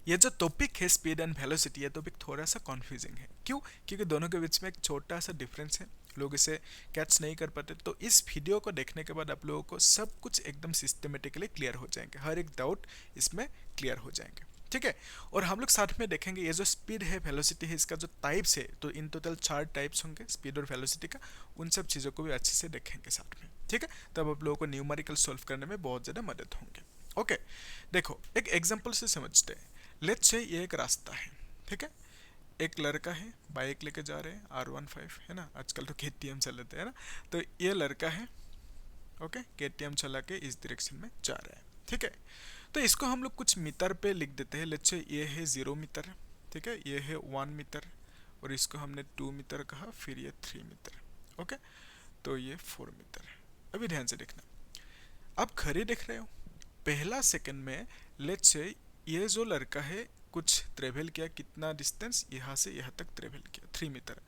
ये जो टॉपिक है स्पीड एंड वेलोसिटी, ये टॉपिक थोड़ा सा कॉन्फ्यूजिंग है। क्यों? क्योंकि दोनों के बीच में एक छोटा सा डिफरेंस है, लोग इसे कैच नहीं कर पाते। तो इस वीडियो को देखने के बाद आप लोगों को सब कुछ एकदम सिस्टमेटिकली क्लियर हो जाएंगे, हर एक डाउट इसमें क्लियर हो जाएंगे। ठीक है। और हम लोग साथ में देखेंगे ये जो स्पीड है, वेलोसिटी है, इसका जो टाइप्स है, तो इन टोटल 4 टाइप्स होंगे स्पीड और वेलोसिटी का। उन सब चीज़ों को भी अच्छे से देखेंगे साथ में। ठीक है। तब आप लोगों को न्यूमेरिकल सॉल्व करने में बहुत ज़्यादा मदद होंगे। ओके। देखो एक एग्जांपल से समझते हैं। लेट्स से ये एक रास्ता है। ठीक है। एक लड़का है, बाइक लेके जा रहे हैं, R15 है ना, आजकल तो KTM चलाते हैं ना। तो ये लड़का है, ओके, KTM चला के इस डायरेक्शन में जा रहा है। ठीक है। तो इसको हम लोग कुछ मीटर पे लिख देते हैं। लेट्स से ये है 0 मीटर। ठीक है। ये है 1 मीटर, और इसको हमने 2 मीटर कहा, फिर ये 3 मीटर। ओके। तो ये 4 मीटर। अभी ध्यान से देखना, आप खड़े देख रहे हो, पहला सेकंड में लेट्स से ये जो लड़का है कुछ ट्रेवल किया, कितना डिस्टेंस, यहाँ से यहाँ तक ट्रेवल किया 3 मीटर।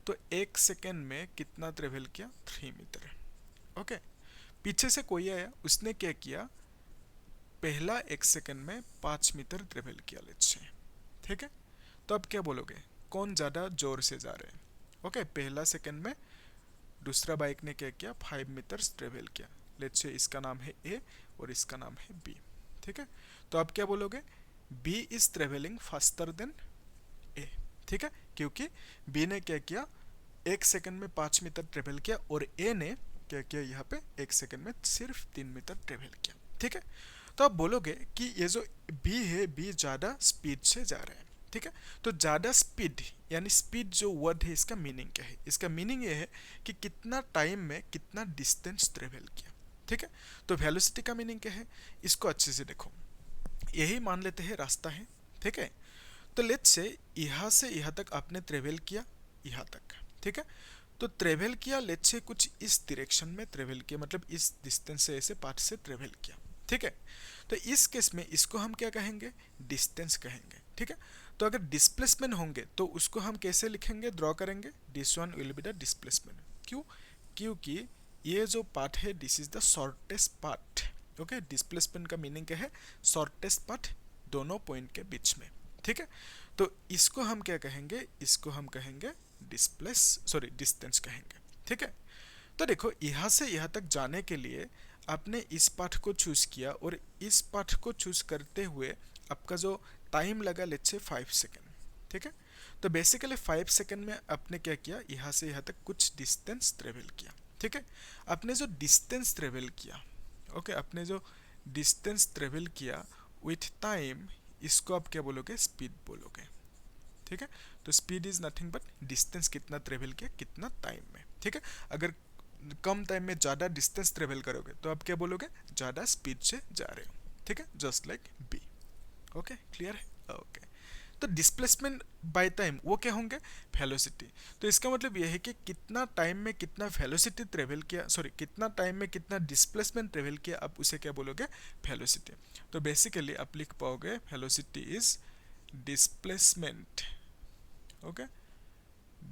तो एक सेकंड में कितना ट्रेवल किया, 3 मीटर। ओके। पीछे से कोई आया, उसने क्या किया, पहला एक सेकंड में 5 मीटर ट्रेवल किया लेट्स से। ठीक है। तो अब क्या बोलोगे, कौन ज़्यादा जोर से जा रहे हैं? ओके। पहला सेकंड में दूसरा बाइक ने क्या किया, 5 मीटर ट्रेवल किया। लेट्स से इसका नाम है ए और इसका नाम है बी। ठीक है। तो आप क्या बोलोगे, B is travelling faster than A. ठीक है। क्योंकि बी ने क्या किया, एक सेकंड में 5 मीटर ट्रेवल किया, और ए ने क्या किया, यहाँ पे एक सेकंड में सिर्फ 3 मीटर ट्रेवल किया। ठीक है। तो आप बोलोगे कि ये जो बी है, बी ज़्यादा स्पीड से जा रहा है। ठीक है। तो ज़्यादा स्पीड, यानी स्पीड जो वर्ड है, इसका मीनिंग क्या है? इसका मीनिंग ये है कि कितना टाइम में कितना डिस्टेंस ट्रेवल किया। ठीक है। तो वेलोसिटी का मीनिंग क्या है, इसको अच्छे से देखो। यही मान लेते हैं रास्ता है। ठीक है। तो लेट्स से यहाँ से यहाँ तक आपने ट्रेवल किया, यहाँ तक। ठीक है। तो ट्रेवल किया, लेट्स से कुछ इस डायरेक्शन में ट्रेवल किया, मतलब इस डिस्टेंस से, ऐसे पाथ से ट्रेवल किया। ठीक है। तो इस केस में इसको हम क्या कहेंगे, डिस्टेंस कहेंगे। ठीक है। तो अगर डिस्प्लेसमेंट होंगे तो उसको हम कैसे लिखेंगे, ड्रॉ करेंगे, this one will be the displacement. क्यों? क्योंकि ये जो पाथ है, this is the shortest path. Okay. Displacement का मीनिंग क्या है, शॉर्टेस्ट पाथ दोनों पॉइंट के बीच में। ठीक है। तो इसको हम क्या कहेंगे, इसको हम कहेंगे डिस्टेंस कहेंगे। ठीक है। तो देखो यहाँ से यहाँ तक जाने के लिए आपने इस पाथ को चूज किया, और इस पाथ को चूज करते हुए आपका जो टाइम लगा लेट्स से 5 सेकेंड। ठीक है। तो बेसिकली 5 सेकेंड में आपने क्या किया, यहाँ से यहाँ तक कुछ डिस्टेंस ट्रेवल किया। ठीक है। आपने जो डिस्टेंस ट्रेवल किया, ओके, आपने जो डिस्टेंस ट्रेवल किया विथ टाइम, इसको आप क्या बोलोगे, स्पीड बोलोगे। ठीक है। तो speed is nothing but distance कितना ट्रेवल किया, कितना टाइम में। ठीक है। अगर कम टाइम में ज़्यादा डिस्टेंस ट्रेवल करोगे तो आप क्या बोलोगे, ज़्यादा स्पीड से जा रहे हो। ठीक है। Just like B. Okay, clear है? ओके। तो डिस्प्लेसमेंट बाय टाइम वो क्या होंगे, वेलोसिटी। तो इसका मतलब यह है कि कितना टाइम में कितना वेलोसिटी ट्रेवल किया, सॉरी, कितना टाइम में कितना डिस्प्लेसमेंट ट्रेवल किया, आप उसे क्या बोलोगे, वेलोसिटी। तो बेसिकली आप लिख पाओगे velocity is displacement, okay,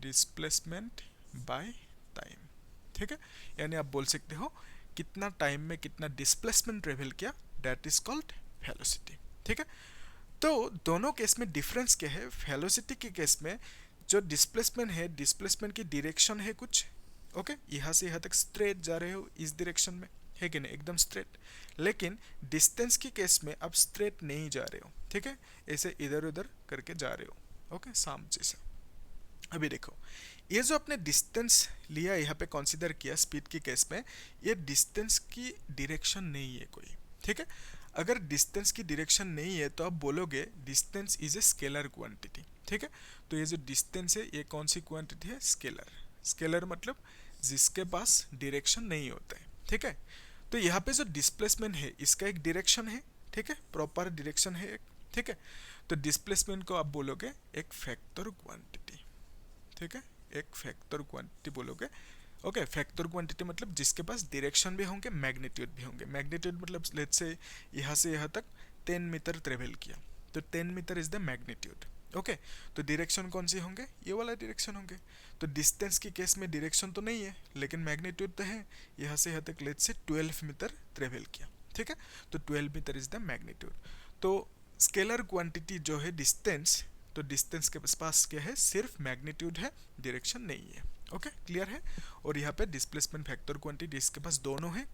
displacement by time. ठीक है। यानी आप बोल सकते हो कितना टाइम में कितना डिस्प्लेसमेंट ट्रेवल किया, दैट इज कॉल्ड वेलोसिटी। ठीक है। तो दोनों केस में डिफरेंस क्या है, वेलोसिटी के केस में जो डिस्प्लेसमेंट है, डिस्प्लेसमेंट की डायरेक्शन है कुछ, ओके, यहाँ से यहाँ तक स्ट्रेट जा रहे हो इस डायरेक्शन में, है कि नहीं, एकदम स्ट्रेट। लेकिन डिस्टेंस के केस में आप स्ट्रेट नहीं जा रहे हो। ठीक है। ऐसे इधर उधर करके जा रहे हो। ओके, साम जैसा। अभी देखो, ये जो आपने डिस्टेंस लिया, यहाँ पे कंसीडर किया स्पीड के केस में, ये डिस्टेंस की डायरेक्शन नहीं है कोई। ठीक है। अगर डिस्टेंस की डायरेक्शन नहीं है तो आप बोलोगे distance is a scalar quantity. ठीक है। तो ये जो डिस्टेंस है, ये कौन सी क्वांटिटी है, स्केलर। स्केलर मतलब जिसके पास डायरेक्शन नहीं होता है। ठीक है। तो यहाँ पे जो डिस्प्लेसमेंट है, इसका एक डायरेक्शन है। ठीक है, प्रॉपर डायरेक्शन है एक। ठीक है। तो डिस्प्लेसमेंट को आप बोलोगे एक फैक्टर क्वांटिटी। ठीक है, एक फैक्टर क्वांटिटी बोलोगे। ओके, फैक्टर क्वांटिटी मतलब जिसके पास डायरेक्शन भी होंगे, मैग्नीट्यूड भी होंगे। मैग्नीट्यूड मतलब लेट्स से यहाँ तक 10 मीटर ट्रेवल किया, तो 10 metre is the magnitude. Okay. तो डायरेक्शन कौन सी होंगे, ये वाला डायरेक्शन होंगे। तो डिस्टेंस के केस में डायरेक्शन तो नहीं है, लेकिन मैग्नीट्यूड तो है। यहाँ से यहाँ तक लेट्स से 12 मीटर ट्रेवल किया। ठीक है। तो 12 मीटर इज द मैग्नीट्यूड। तो स्केलर क्वांटिटी जो है डिस्टेंस, तो डिस्टेंस के पास क्या है, सिर्फ मैग्नीट्यूड है, डायरेक्शन नहीं है। ओके, क्लियर है। और यहाँ पे डिस्प्लेसमेंट वेक्टर क्वांटिटी इसके पास दोनों है,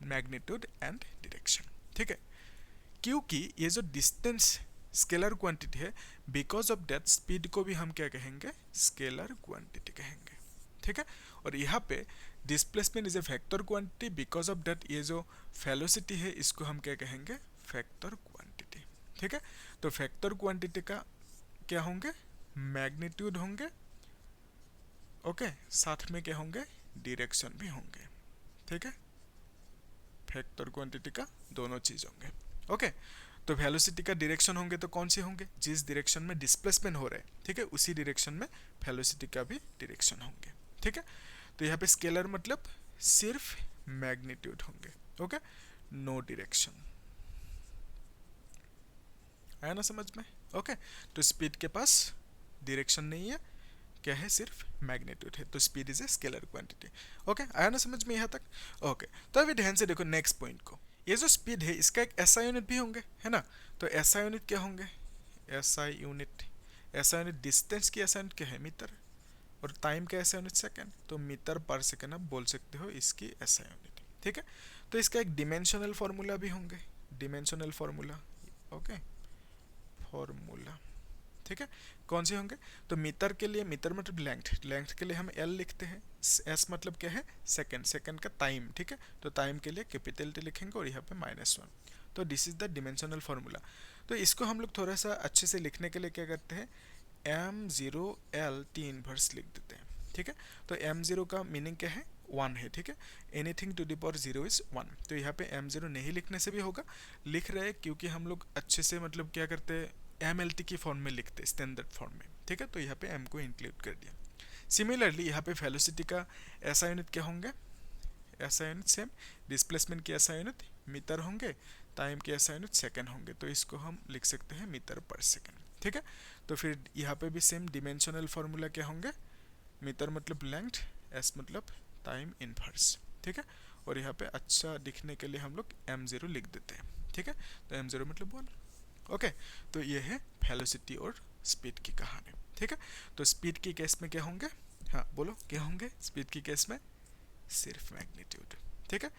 मैग्नीट्यूड एंड डायरेक्शन। ठीक है, क्योंकि ये जो डिस्टेंस स्केलर क्वांटिटी है, बिकॉज ऑफ दैट स्पीड को भी हम क्या कहेंगे, स्केलर क्वांटिटी कहेंगे। ठीक है, और यहाँ पे displacement is a factor quantity, because of that ये जो वेलोसिटी है इसको हम क्या कहेंगे, फैक्टर क्वांटिटी। ठीक है, तो फैक्टर क्वांटिटी का क्या होंगे, मैग्नीट्यूड होंगे, ओके, साथ में क्या होंगे, डायरेक्शन भी होंगे। ठीक है, फैक्टर क्वांटिटी का दोनों चीज होंगे। ओके, तो वेलोसिटी का डायरेक्शन होंगे तो कौन से होंगे, जिस डायरेक्शन में डिस्प्लेसमेंट हो रहा है, ठीक है, उसी डायरेक्शन में वेलोसिटी का भी डायरेक्शन होंगे। ठीक है, तो यहाँ पे स्केलर मतलब सिर्फ मैग्नीट्यूड होंगे। ओके, नो डायरेक्शन, आया ना समझ में। ओके, तो स्पीड के पास डायरेक्शन नहीं है, क्या है, सिर्फ मैग्नीट्यूड है, तो speed is a scalar quantity. Okay, आया ना समझ में यहाँ तक। ओके, तो अभी ध्यान से देखो नेक्स्ट पॉइंट को, ये जो स्पीड है इसका एक एसआई यूनिट भी होंगे, है ना। तो एसआई यूनिट क्या होंगे, SI unit, SI unit distance की एसआई यूनिट क्या है, मीटर, और टाइम का एसआई यूनिट सेकंड, तो मीटर पर सेकंड आप बोल सकते हो इसकी एसआई यूनिट। ठीक है, तो इसका एक डिमेंशनल फार्मूला भी होंगे, डिमेंशनल फार्मूला। ओके, फार्मूला, ठीक है, कौन से होंगे, तो मीटर के लिए, मीटर मतलब लेंथ, लेंथ के लिए हम एल लिखते हैं, एस मतलब क्या है, सेकंड, सेकंड का टाइम। ठीक है, तो टाइम के लिए कैपिटल टी लिखेंगे और यहाँ पे -1, तो this is the dimensional formula. तो इसको हम लोग थोड़ा सा अच्छे से लिखने के लिए क्या करते हैं, m0l t इनवर्स लिख देते हैं। ठीक है, तो m0 का मीनिंग क्या है, 1 है। ठीक है, anything to the power 0 is 1, तो यहाँ पे m0 नहीं लिखने से भी होगा, लिख रहे हैं क्योंकि हम लोग अच्छे से मतलब क्या करते हैं, MLT की फॉर्म में लिखते हैं, स्टैंडर्ड फॉर्म में। ठीक है, तो यहाँ पे m को इंक्लूड कर दिया। सिमिलरली यहाँ पे वेलोसिटी का ऐसा यूनिट क्या होंगे, ऐसा यूनिट सेम, डिस्प्लेसमेंट की ऐसा यूनिट मीटर होंगे, टाइम की ऐसा यूनिट सेकंड होंगे, तो इसको हम लिख सकते हैं मीटर पर सेकंड। ठीक है, तो फिर यहाँ पे भी सेम डिमेंशनल फार्मूला क्या होंगे, मीटर मतलब लेंथ, एस मतलब टाइम इनवर्स। ठीक है, और यहाँ पे अच्छा दिखने के लिए हम लोग m0 लिख देते हैं। ठीक है, तो m0 मतलब 1। ओके, तो ये है वेलोसिटी और स्पीड की कहानी। ठीक है, तो स्पीड की केस में क्या होंगे, हाँ बोलो क्या होंगे, स्पीड की केस में सिर्फ मैग्नीट्यूड। ठीक है,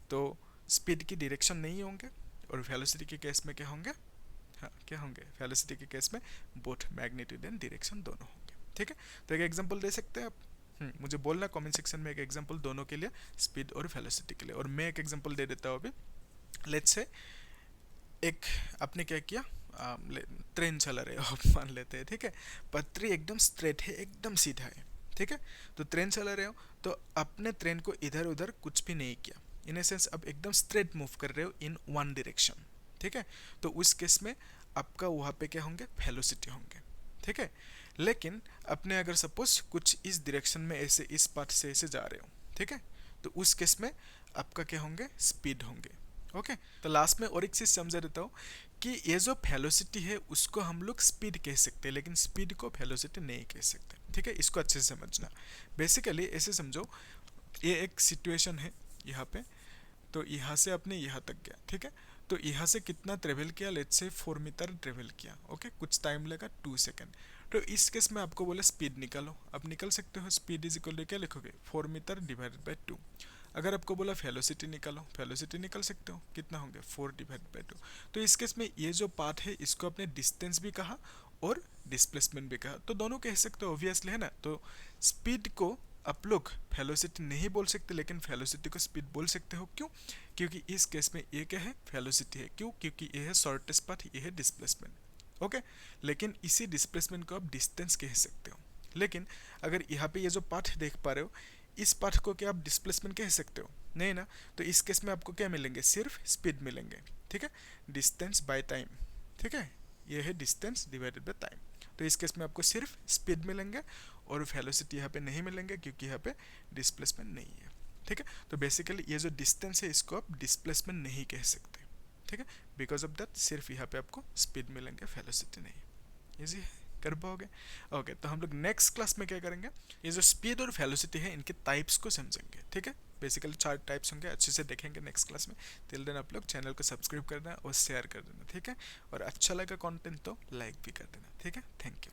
तो स्पीड की डायरेक्शन नहीं होंगे, और वेलोसिटी के केस में क्या होंगे, हाँ क्या होंगे, वेलोसिटी के केस में बोथ मैग्नीट्यूड एंड डायरेक्शन दोनों होंगे। ठीक है, तो एक एग्जांपल दे सकते हैं आप, मुझे बोलना कमेंट सेक्शन में एक एग्जांपल दोनों के लिए, स्पीड और वेलोसिटी के लिए, और मैं एक एग्जांपल दे देता हूँ अभी। लेट्स से एक आपने क्या किया, ट्रेन चला रहे हो आप मान लेते हैं। ठीक है, पटरी एकदम स्ट्रेट है, एकदम सीधा है। ठीक है, तो ट्रेन चला रहे हो, तो अपने ट्रेन को इधर उधर कुछ भी नहीं किया, इन ए सेंस अब एकदम स्ट्रेट मूव कर रहे हो इन वन डायरेक्शन। ठीक है, तो उस केस में आपका वहाँ पे क्या होंगे, वेलोसिटी होंगे। ठीक है, लेकिन अपने अगर सपोज कुछ इस डायरेक्शन में ऐसे इस पाथ से ऐसे जा रहे हो, ठीक है, तो उस केस में आपका क्या होंगे, स्पीड होंगे। ओके, तो लास्ट में और एक चीज समझा देता हूँ कि ये जो वेलोसिटी है उसको हम लोग स्पीड कह सकते हैं, लेकिन स्पीड को वेलोसिटी नहीं कह सकते। ठीक है, इसको अच्छे से समझना। बेसिकली ऐसे समझो, ये एक सिचुएशन है यहाँ पे, तो यहाँ से आपने यहाँ तक गया। ठीक है, तो यहाँ से कितना ट्रेवल किया, लेट्स से 4 मीटर ट्रेवल किया। ओके, कुछ टाइम लगा 2 सेकेंड। तो इस केस में आपको बोले स्पीड निकालो, आप निकल सकते हो, स्पीड इज इक्वल टू क्या लिखोगे, 4 मीटर डिवाइडेड बाई 2। अगर आपको बोला वेलोसिटी निकालो, वेलोसिटी निकल सकते हो, कितना होंगे, 4 डिवाइड बाई 2। तो इस केस में ये जो पार्ट है इसको आपने डिस्टेंस भी कहा और डिस्प्लेसमेंट भी कहा, तो दोनों कह सकते हो ऑब्वियसली, है ना। तो स्पीड को आप लोग वेलोसिटी नहीं बोल सकते, लेकिन वेलोसिटी को स्पीड बोल सकते हो। क्यों, क्योंकि इस केस में ये क्या है, वेलोसिटी है। क्यों, क्योंकि ये है शॉर्टेस्ट पाथ, ये है डिस्प्लेसमेंट। ओके, लेकिन इसी डिस्प्लेसमेंट को आप डिस्टेंस कह सकते हो। लेकिन अगर यहाँ पे ये जो पाथ देख पा रहे हो, इस पाथ को क्या आप डिस्प्लेसमेंट कह सकते हो, नहीं ना। तो इस केस में आपको क्या मिलेंगे, सिर्फ स्पीड मिलेंगे। ठीक है, डिस्टेंस बाय टाइम। ठीक है, ये है डिस्टेंस डिवाइडेड बाय टाइम, तो इस केस में आपको सिर्फ स्पीड मिलेंगे और वेलोसिटी यहाँ पे नहीं मिलेंगे, क्योंकि यहाँ पे डिस्प्लेसमेंट नहीं है। ठीक है, तो बेसिकली ये जो डिस्टेंस है इसको आप डिस्प्लेसमेंट नहीं कह सकते। ठीक है, बिकॉज ऑफ दैट सिर्फ यहाँ पे आपको स्पीड मिलेंगे, वेलोसिटी नहीं। इजी है। कर पाओगे। ओके, तो हम लोग नेक्स्ट क्लास में क्या करेंगे, ये जो स्पीड और वेलोसिटी है इनके टाइप्स को समझेंगे, ठीक है। बेसिकली 4 टाइप्स होंगे, अच्छे से देखेंगे नेक्स्ट क्लास में। टिल देन आप लोग चैनल को सब्सक्राइब कर देना और शेयर कर देना, ठीक है। और अच्छा लगा कंटेंट तो लाइक भी कर देना, ठीक है। Thank you.